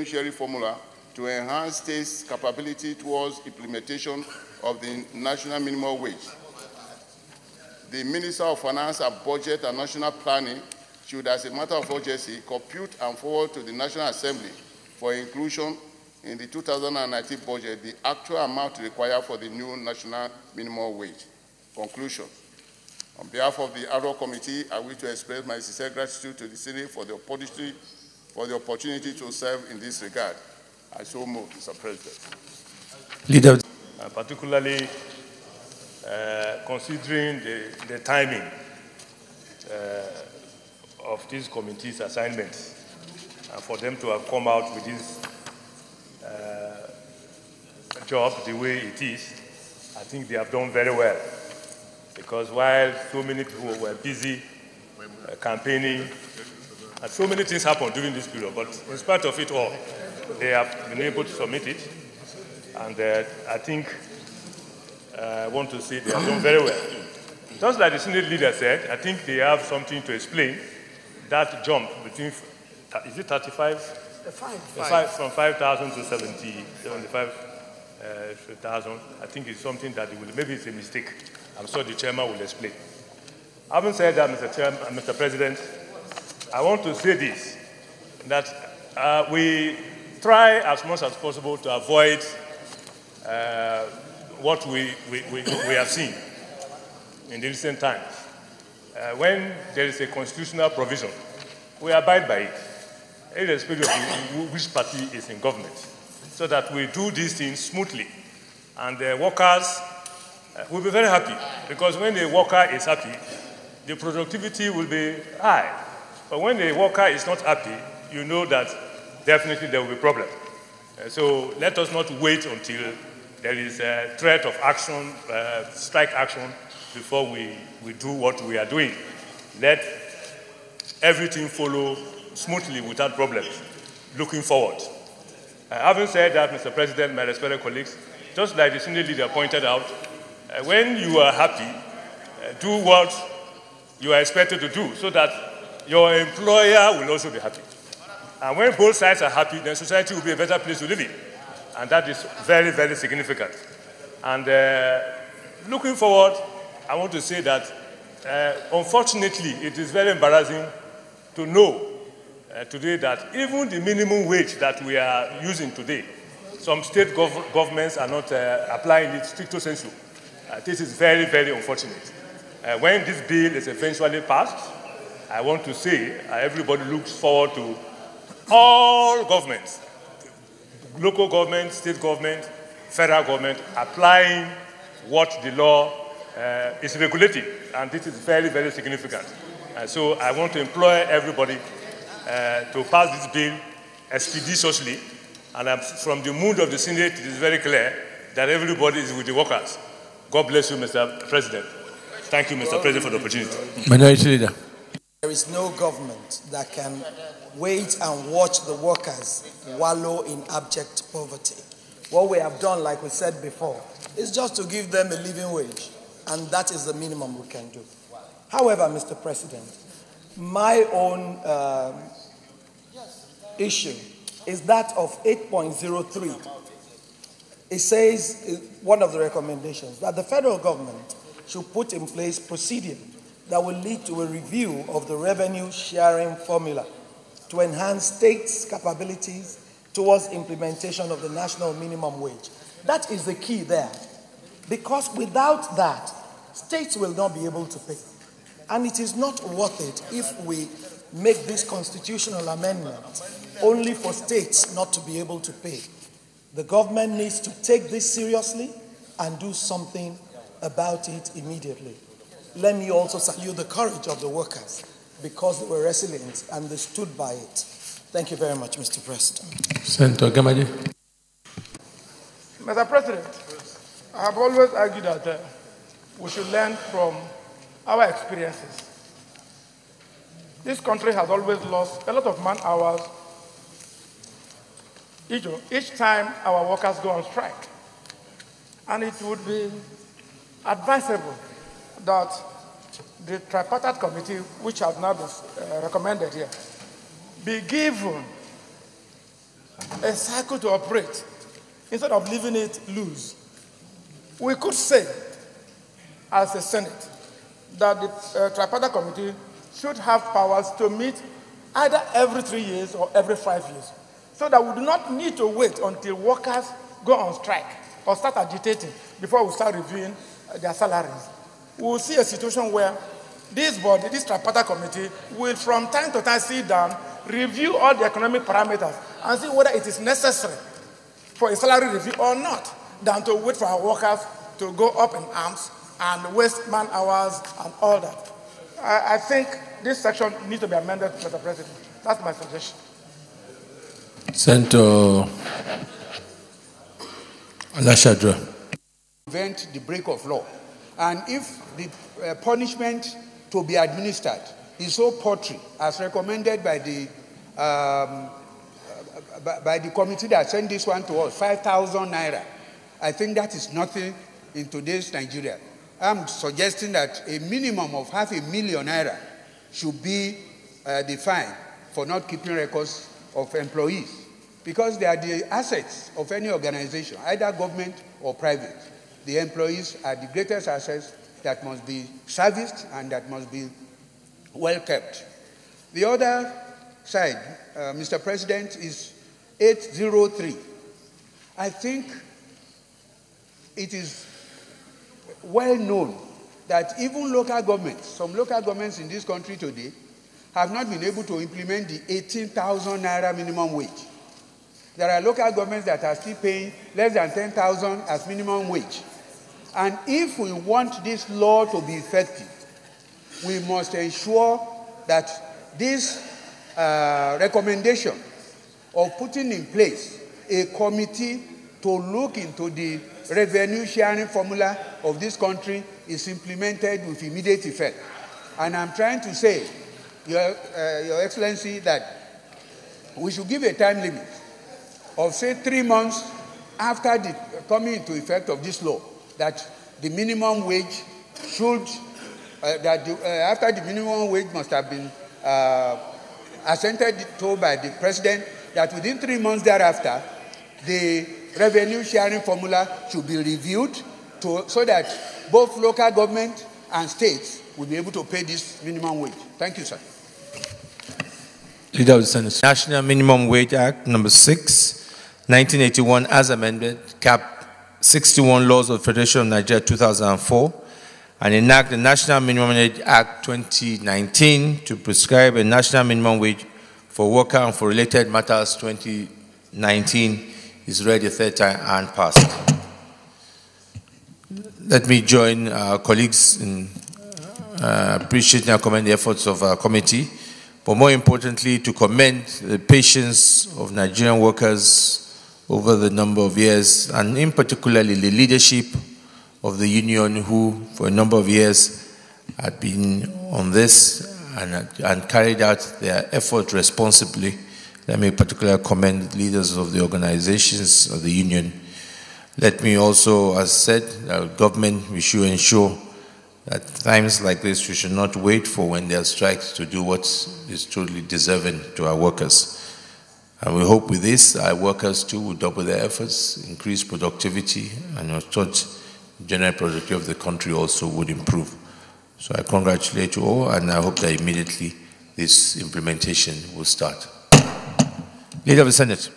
sharing formula to enhance states' capability towards implementation of the national minimum wage. The Minister of Finance and Budget and National Planning should, as a matter of urgency, compute and forward to the National Assembly for inclusion in the 2019 budget the actual amount required for the new national minimum wage. Conclusion. On behalf of the ad hoc committee, I wish to express my sincere gratitude to the Senate for the opportunity to serve in this regard. I so move, Mr. President. Leader. Particularly considering the timing of this committee's assignments, and for them to have come out with this job the way it is, I think they have done very well. Because while so many people were busy campaigning, and so many things happened during this period, but in spite of it all, they have been able to submit it. And I think I want to say they have done very well. Just like the Senate leader said, I think they have something to explain. That jump between, is it 35? From 5,000 to 75,000. I think it's something that maybe it's a mistake. I'm sure the chairman will explain. Having said that, Mr. President, I want to say this, that we try as much as possible to avoid what we have seen in the recent times. When there is a constitutional provision, we abide by it, irrespective of which party is in government, so that we do these things smoothly. And the workers will be very happy, because when the worker is happy, the productivity will be high. But when the worker is not happy, you know that definitely there will be a problem. So let us not wait until there is a threat of action, strike action, before we do what we are doing. Let everything follow smoothly without problems, looking forward. Having said that, Mr. President, my respected colleagues, just like the Senate leader pointed out, when you are happy, do what you are expected to do so that your employer will also be happy. And when both sides are happy, then society will be a better place to live in. And that is very, very significant. And looking forward, I want to say that, unfortunately, it is very embarrassing to know today that even the minimum wage that we are using today, some state governments are not applying it stricto sensu. This is very, very unfortunate. When this bill is eventually passed, I want to say everybody looks forward to all governments, local government, state government, federal government, applying what the law is regulating. And this is very, very significant. So I want to implore everybody to pass this bill expeditiously. And from the mood of the Senate, it is very clear that everybody is with the workers. God bless you, Mr. President. Thank you, Mr. President, for the opportunity. Minority Leader. There is no government that can wait and watch the workers wallow in abject poverty. What we have done, like we said before, is just to give them a living wage, and that is the minimum we can do. However, Mr. President, my own issue is that of 8.03. It says, one of the recommendations, that the federal government should put in place procedure that will lead to a review of the revenue sharing formula to enhance states' capabilities towards implementation of the national minimum wage. That is the key there. Because without that, states will not be able to pay. And it is not worth it if we make this constitutional amendment only for states not to be able to pay. The government needs to take this seriously and do something about it immediately. Let me also salute the courage of the workers, because they were resilient and they stood by it. Thank you very much, Mr. President. Senator Gamaje. Mr. President, I have always argued that we should learn from our experiences. This country has always lost a lot of man hours each time our workers go on strike. And it would be advisable that the tripartite committee, which has now been recommended here, be given a cycle to operate instead of leaving it loose. We could say, as a Senate, that the tripartite committee should have powers to meet either every 3 years or every 5 years, so that we do not need to wait until workers go on strike or start agitating before we start reviewing their salaries. We will see a situation where this body, this tripartite committee, will from time to time sit down, review all the economic parameters, and see whether it is necessary for a salary review or not, than to wait for our workers to go up in arms and waste man hours and all that. I think this section needs to be amended, Mr. President. That's my suggestion. Senator Alashadra. Prevent the break of law. And if the punishment to be administered is so paltry as recommended by the committee that sent this one to us, 5,000 naira, I think that is nothing in today's Nigeria. I'm suggesting that a minimum of 500,000 naira should be the fine for not keeping records of employees, because they are the assets of any organization, either government or private. The employees are the greatest assets that must be serviced and that must be well kept. The other side, Mr. President, is 803. I think it is well known that even local governments, some local governments in this country today, have not been able to implement the 18,000 naira minimum wage. There are local governments that are still paying less than 10,000 as minimum wage. And if we want this law to be effective, we must ensure that this recommendation of putting in place a committee to look into the revenue sharing formula of this country is implemented with immediate effect. And I'm trying to say, Your Excellency, that we should give a time limit of, say, 3 months after the coming into effect of this law, that the minimum wage should, after the minimum wage must have been assented to by the President, that within 3 months thereafter, the revenue sharing formula should be reviewed so that both local government and states will be able to pay this minimum wage. Thank you, sir. Leader of the Senate. National Minimum Wage Act, number 6, 1981, as amended, cap 61 Laws of the Federation of Nigeria 2004, and enact the National Minimum Wage Act 2019 to prescribe a national minimum wage for worker and for related matters 2019 is read a third time and passed. Let me join our colleagues in appreciating and commend the efforts of our committee, but more importantly, to commend the patience of Nigerian workers over the number of years, and in particular the leadership of the union who, for a number of years, had been on this and carried out their effort responsibly. Let me particularly commend leaders of the organizations of the union. Let me also, as said, our government, we should ensure that times like this, we should not wait for when there are strikes to do what is truly deserving to our workers. And we hope with this, our workers too will double their efforts, increase productivity, and as such, general productivity of the country also would improve. So I congratulate you all, and I hope that immediately this implementation will start. Leader of the Senate.